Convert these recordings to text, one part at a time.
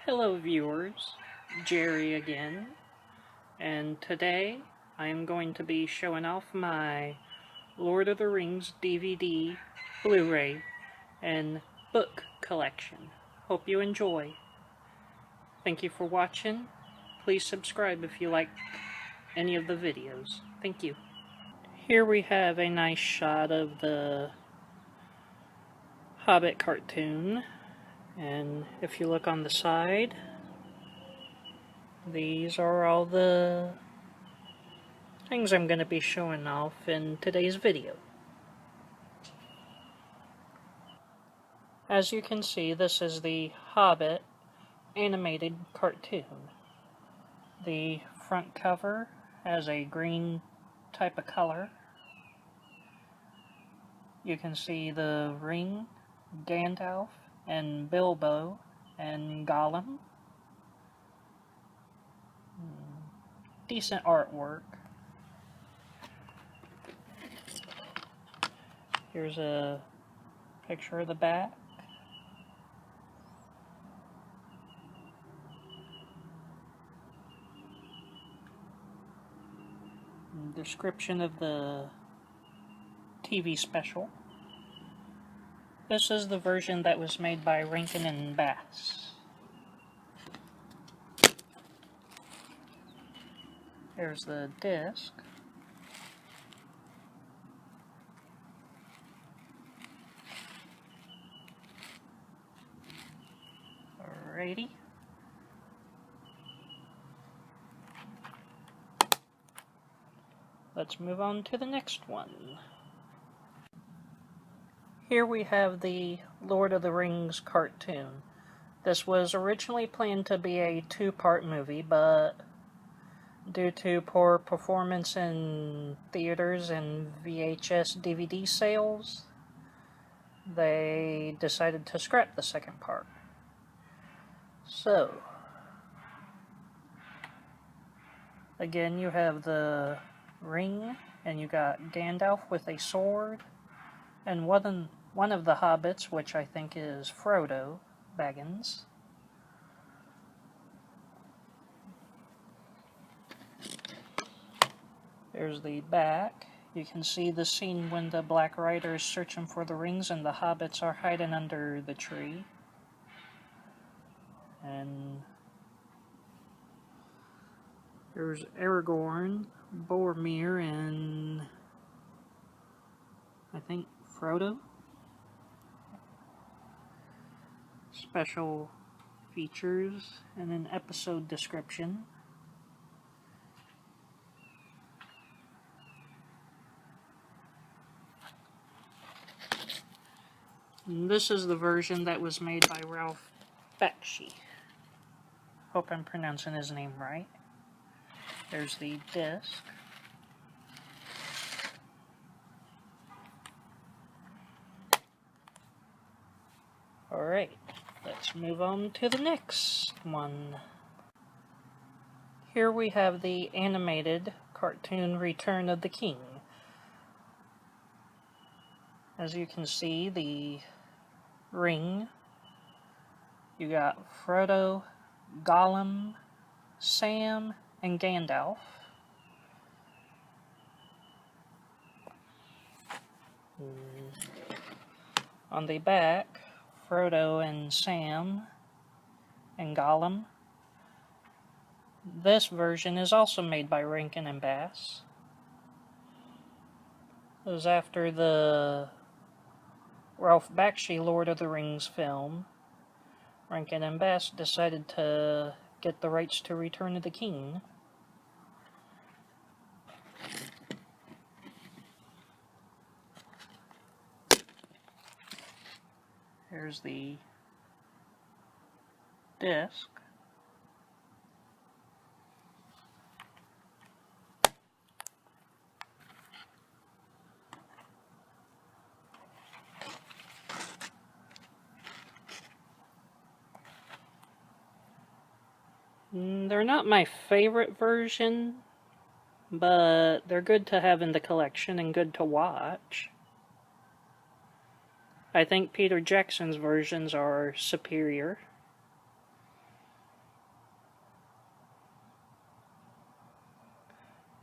Hello viewers, Jerry again, and today I am going to be showing off my Lord of the Rings DVD, Blu-ray, and book collection. Hope you enjoy. Thank you for watching. Please subscribe if you like any of the videos. Thank you. Here we have a nice shot of the Hobbit cartoon, and if you look on the side, these are all the things I'm going to be showing off in today's video. As you can see, this is the Hobbit animated cartoon. The front cover has a green type of color. You can see the ring, Gandalf, and Bilbo, and Gollum. Decent artwork. Here's a picture of the back. Description of the TV special. This is the version that was made by Rankin and Bass. There's the disc. Alrighty. Let's move on to the next one. Here we have the Lord of the Rings cartoon. This was originally planned to be a two-part movie, but due to poor performance in theaters and VHS DVD sales, they decided to scrap the second part. So, again, you have the ring, and you got Gandalf with a sword, and one of the hobbits, which I think is Frodo Baggins. There's the back. You can see the scene when the Black Rider is searching for the rings and the hobbits are hiding under the tree. And there's Aragorn, Boromir, and I think Frodo. Special features and an episode description. And this is the version that was made by Ralph Bakshi. Hope I'm pronouncing his name right. There's the disc. Alright, let's move on to the next one. Here we have the animated cartoon Return of the King. As you can see, the ring, you got Frodo, Gollum, Sam, and Gandalf. On the back, Frodo and Sam and Gollum. This version is also made by Rankin and Bass. It was after the Ralph Bakshi Lord of the Rings film. Rankin and Bass decided to get the rights to Return of the King. Here's the disc. They're not my favorite version, but they're good to have in the collection and good to watch. I think Peter Jackson's versions are superior.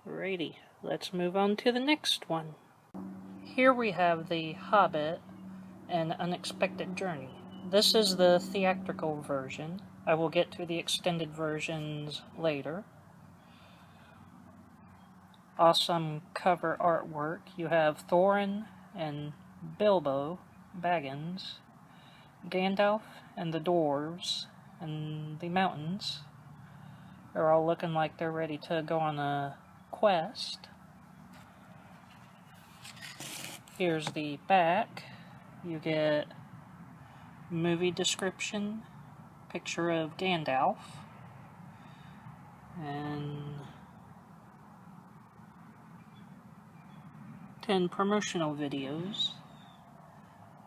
Alrighty, let's move on to the next one. Here we have the Hobbit, An Unexpected Journey. This is the theatrical version. I will get to the extended versions later. Awesome cover artwork. You have Thorin and Bilbo Baggins, Gandalf and the dwarves and the mountains. They're all looking like they're ready to go on a quest. Here's the back. You get movie description, picture of Gandalf, and 10 promotional videos,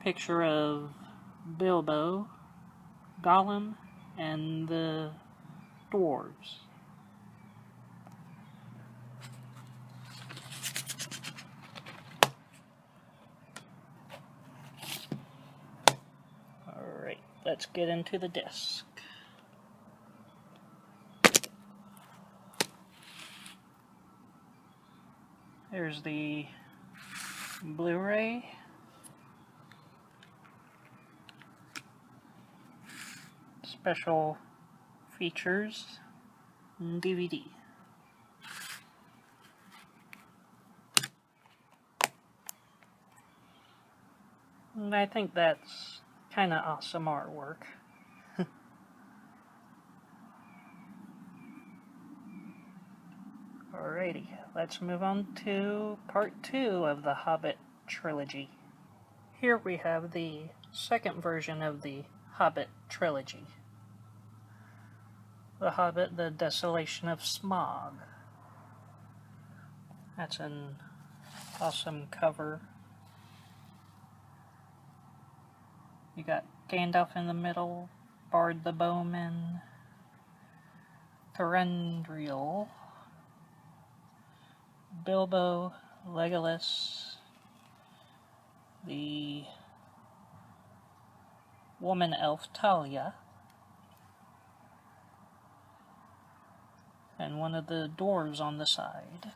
picture of Bilbo, Gollum, and the dwarves. Alright, let's get into the disc. There's the Blu-ray. Special features and DVD. And I think that's kind of awesome artwork. Alrighty, let's move on to part 2 of the Hobbit trilogy. Here we have the second version of the Hobbit trilogy. The Hobbit, The Desolation of Smaug. That's an awesome cover. You got Gandalf in the middle, Bard the Bowman, Thranduil, Bilbo, Legolas, the woman elf Talia, and one of the dwarves on the side.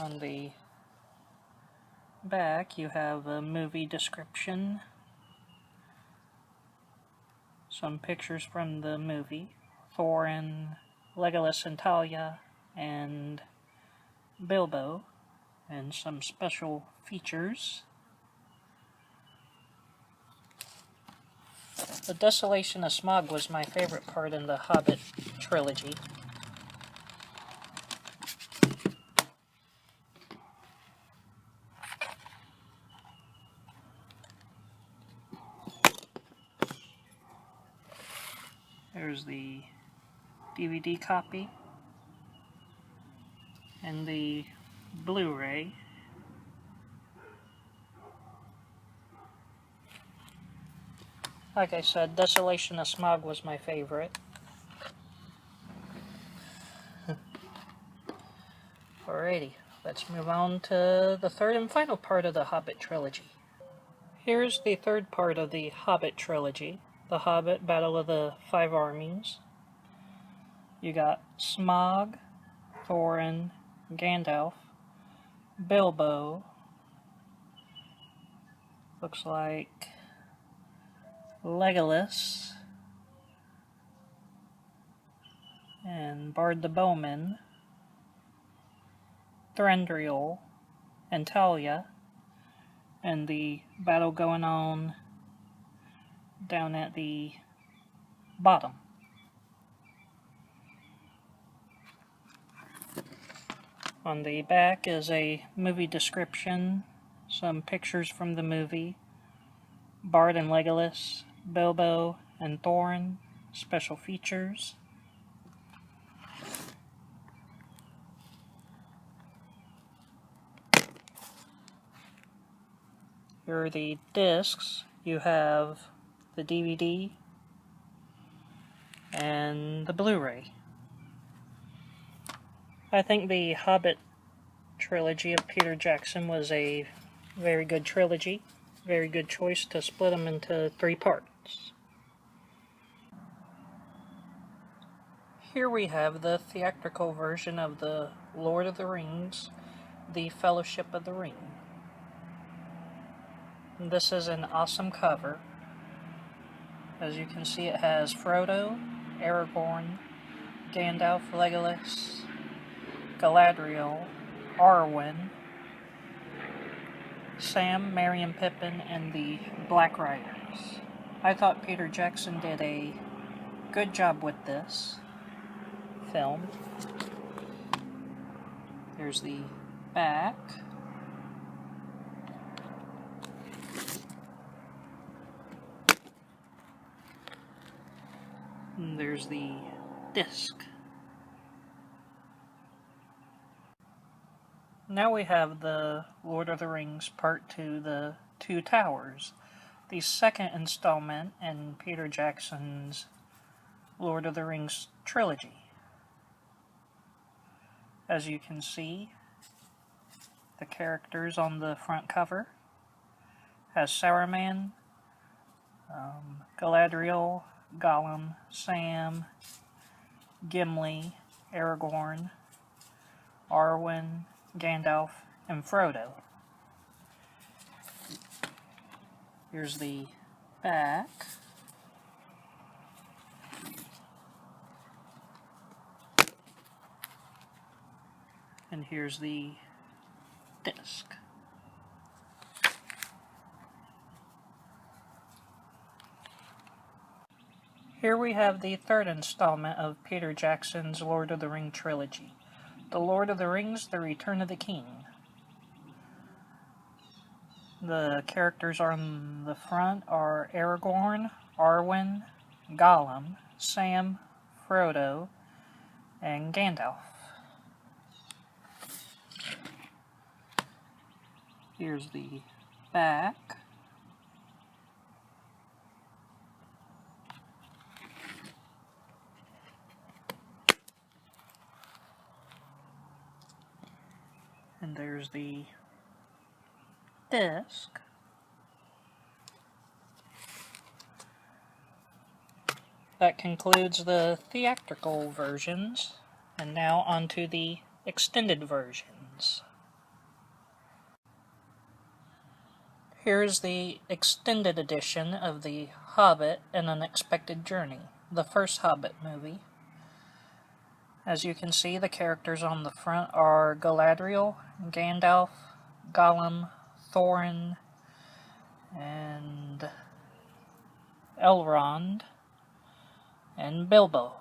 On the back you have a movie description, some pictures from the movie, Thorin, Legolas and Talia, and Bilbo, and some special features. The Desolation of Smaug was my favorite part in the Hobbit trilogy. There's the DVD copy and the Blu-ray. Like I said, Desolation of Smaug was my favorite. Alrighty, let's move on to the third and final part of the Hobbit trilogy. Here's the third part of the Hobbit trilogy, The Hobbit, Battle of the Five Armies. You got Smaug, Thorin, Gandalf, Bilbo, looks like Legolas, and Bard the Bowman, Thranduil, and Talia, and the battle going on down at the bottom. On the back is a movie description, some pictures from the movie, Bard and Legolas, Bilbo and Thorin, special features. Here are the discs. You have the DVD and the Blu-ray. I think the Hobbit trilogy of Peter Jackson was a very good trilogy. Very good choice to split them into 3 parts. Here we have the theatrical version of the Lord of the Rings, The Fellowship of the Ring. This is an awesome cover. As you can see, it has Frodo, Aragorn, Gandalf, Legolas, Galadriel, Arwen, Sam, Merry and Pippin, and the Black Riders. I thought Peter Jackson did a good job with this film. There's the back. And there's the disc. Now we have the Lord of the Rings Part 2, The Two Towers, the second installment in Peter Jackson's Lord of the Rings trilogy. As you can see, the characters on the front cover has Saruman, Galadriel, Gollum, Sam, Gimli, Aragorn, Arwen, Gandalf, and Frodo. Here's the back. And here's the disc. Here we have the third installment of Peter Jackson's Lord of the Rings trilogy, The Lord of the Rings, The Return of the King. The characters on the front are Aragorn, Arwen, Gollum, Sam, Frodo, and Gandalf. Here's the back. And there's the disc. That concludes the theatrical versions, and now onto the extended versions. Here's the extended edition of The Hobbit: An Unexpected Journey, the first Hobbit movie. As you can see, the characters on the front are Galadriel, Gandalf, Gollum, Thorin, and Elrond, and Bilbo,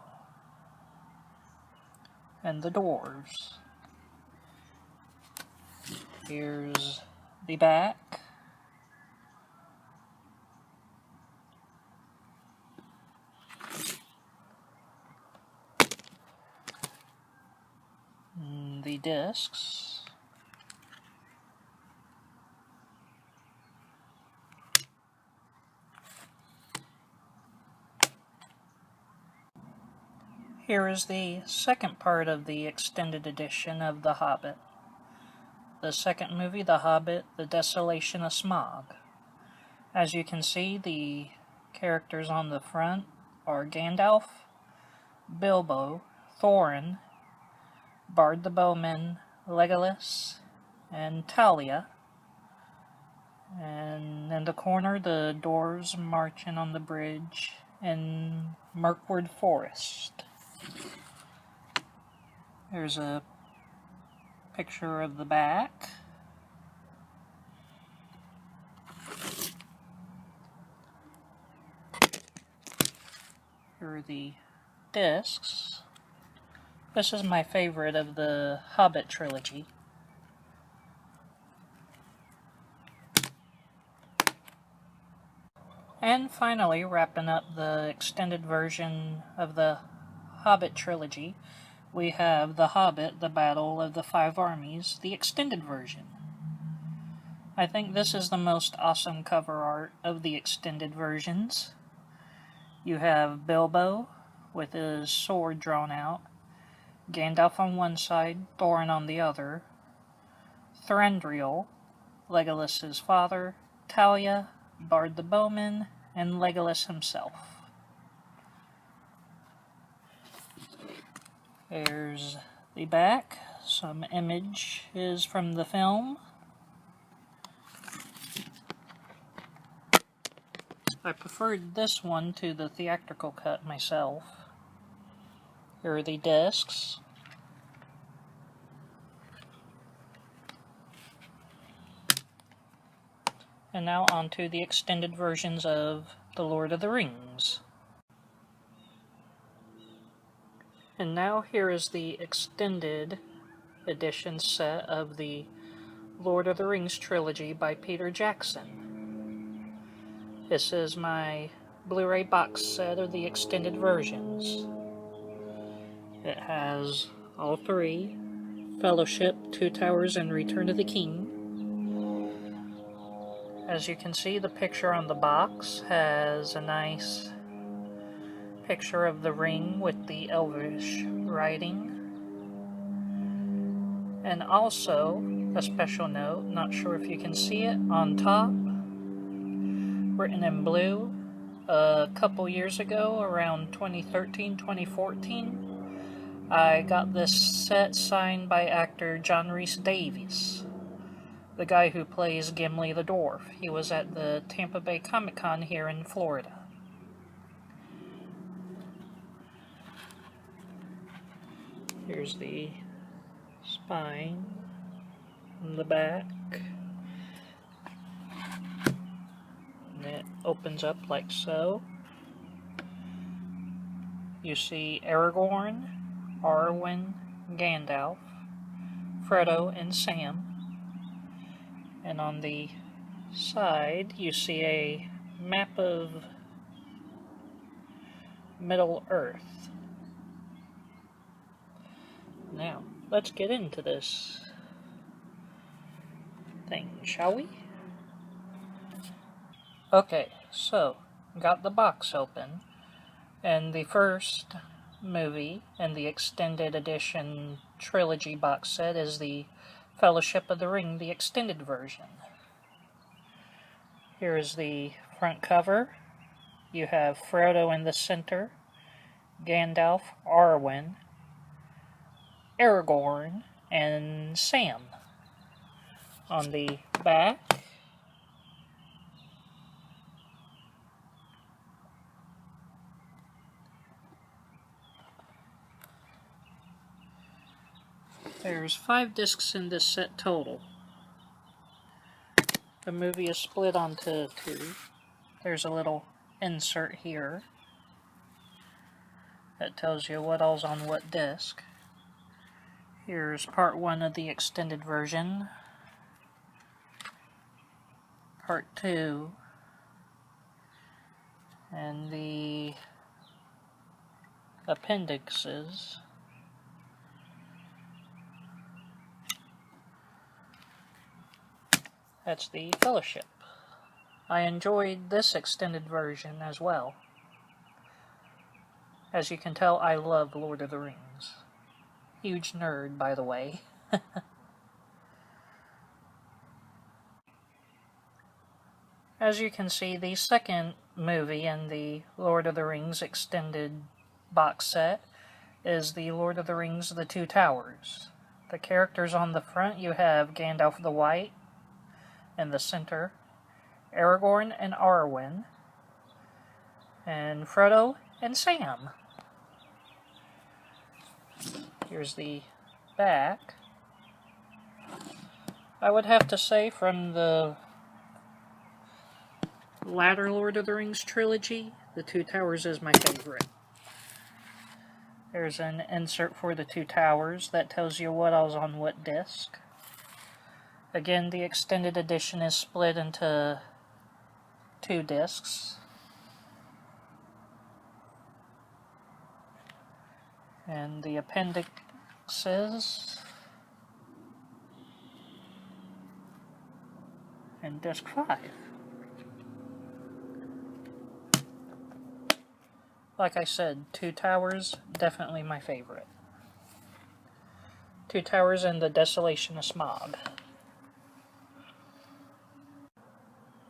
and the dwarves. Here's the back. The discs. Here is the second part of the extended edition of The Hobbit. The second movie, The Hobbit: The Desolation of Smaug. As you can see, the characters on the front are Gandalf, Bilbo, Thorin, Bard the Bowman, Legolas, and Talia. And in the corner, the dwarves marching on the bridge in Mirkwood Forest. There's a picture of the back. Here are the discs. This is my favorite of the Hobbit trilogy. And finally, wrapping up the extended version of the Hobbit trilogy, we have The Hobbit: The Battle of the Five Armies, the extended version. I think this is the most awesome cover art of the extended versions. You have Bilbo with his sword drawn out, Gandalf on one side, Thorin on the other, Thranduil, Legolas's father, Talia, Bard the Bowman, and Legolas himself. There's the back, some images from the film. I preferred this one to the theatrical cut myself. Here are the discs. And now on to the extended versions of The Lord of the Rings. And now here is the extended edition set of the Lord of the Rings trilogy by Peter Jackson. This is my Blu-ray box set of the extended versions. It has all three: Fellowship, Two Towers, and Return of the King. As you can see, the picture on the box has a nice picture of the ring with the Elvish writing. And also, a special note, not sure if you can see it, on top, written in blue, a couple years ago, around 2013, 2014, I got this set signed by actor John Rhys Davies, the guy who plays Gimli the Dwarf. He was at the Tampa Bay Comic-Con here in Florida. Here's the spine on the back. And it opens up like so. You see Aragorn, Arwen, Gandalf, Frodo, and Sam. And on the side, you see a map of Middle-earth. Now, let's get into this thing, shall we? Okay, so, got the box open, and the first movie in the extended edition trilogy box set is the Fellowship of the Ring, the extended version. Here is the front cover. You have Frodo in the center, Gandalf, Arwen, Aragorn, and Sam. On the back, there's 5 discs in this set total. The movie is split onto 2. There's a little insert here that tells you what all's on what disc. Here's part 1 of the extended version, part 2, and the appendixes. That's the Fellowship. I enjoyed this extended version as well. As you can tell, I love Lord of the Rings. Huge nerd, by the way. As you can see, the second movie in the Lord of the Rings extended box set is the Lord of the Rings The Two Towers. The characters on the front, you have Gandalf the White in the center, Aragorn and Arwen, and Frodo and Sam. Here's the back. I would have to say from the latter Lord of the Rings trilogy, The Two Towers is my favorite. There's an insert for The Two Towers that tells you what all's on what disc. Again, the extended edition is split into 2 discs. And the appendixes. And disc 5. Like I said, Two Towers, definitely my favorite. Two Towers and the Desolation of Smaug.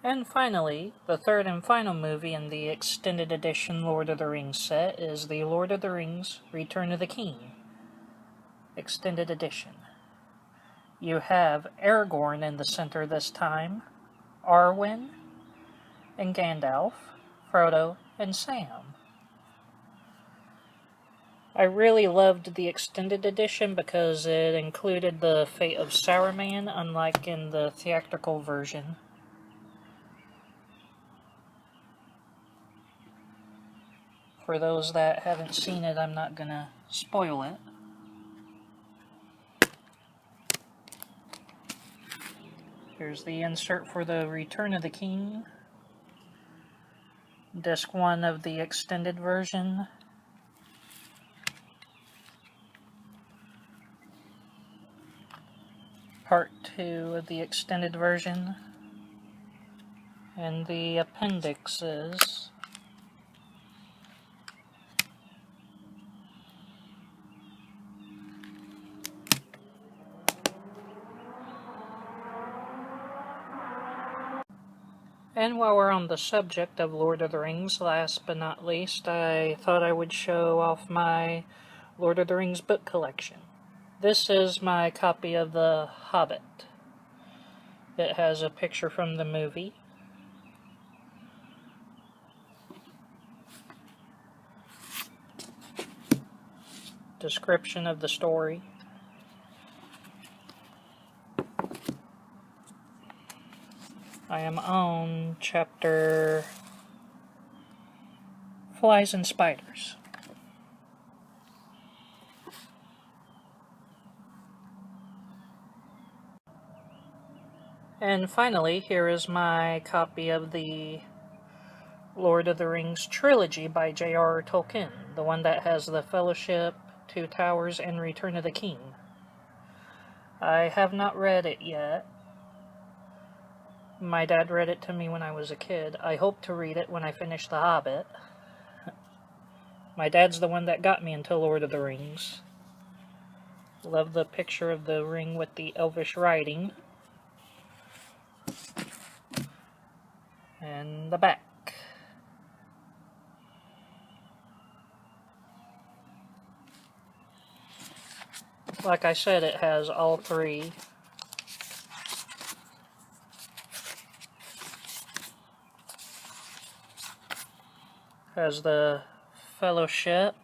And finally, the third and final movie in the extended edition Lord of the Rings set is the Lord of the Rings Return of the King. Extended Edition. You have Aragorn in the center this time, Arwen, and Gandalf, Frodo, and Sam. I really loved the Extended Edition because it included the fate of Saruman, unlike in the theatrical version. For those that haven't seen it, I'm not gonna spoil it. Here's the insert for the Return of the King. Disc 1 of the extended version. Part 2 of the extended version. And the appendixes. And while we're on the subject of Lord of the Rings, last but not least, I thought I would show off my Lord of the Rings book collection. This is my copy of The Hobbit. It has a picture from the movie. Description of the story. I am on chapter Flies and Spiders. And finally, here is my copy of the Lord of the Rings trilogy by J.R.R. Tolkien, the one that has the Fellowship, Two Towers, and Return of the King. I have not read it yet. My dad read it to me when I was a kid. I hope to read it when I finish The Hobbit. My dad's the one that got me into Lord of the Rings. Love the picture of the ring with the elvish writing. And the back. Like I said, it has all three. Has the Fellowship,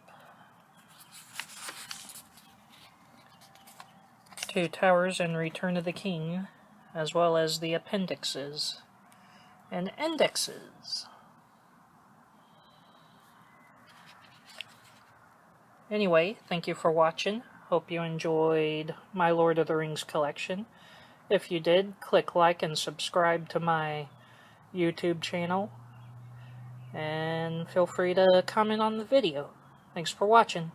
Two Towers, and Return of the King, as well as the appendixes and indexes. Anyway, thank you for watching. Hope you enjoyed my Lord of the Rings collection. If you did, click like and subscribe to my YouTube channel. And feel free to comment on the video. Thanks for watching.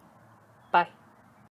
Bye.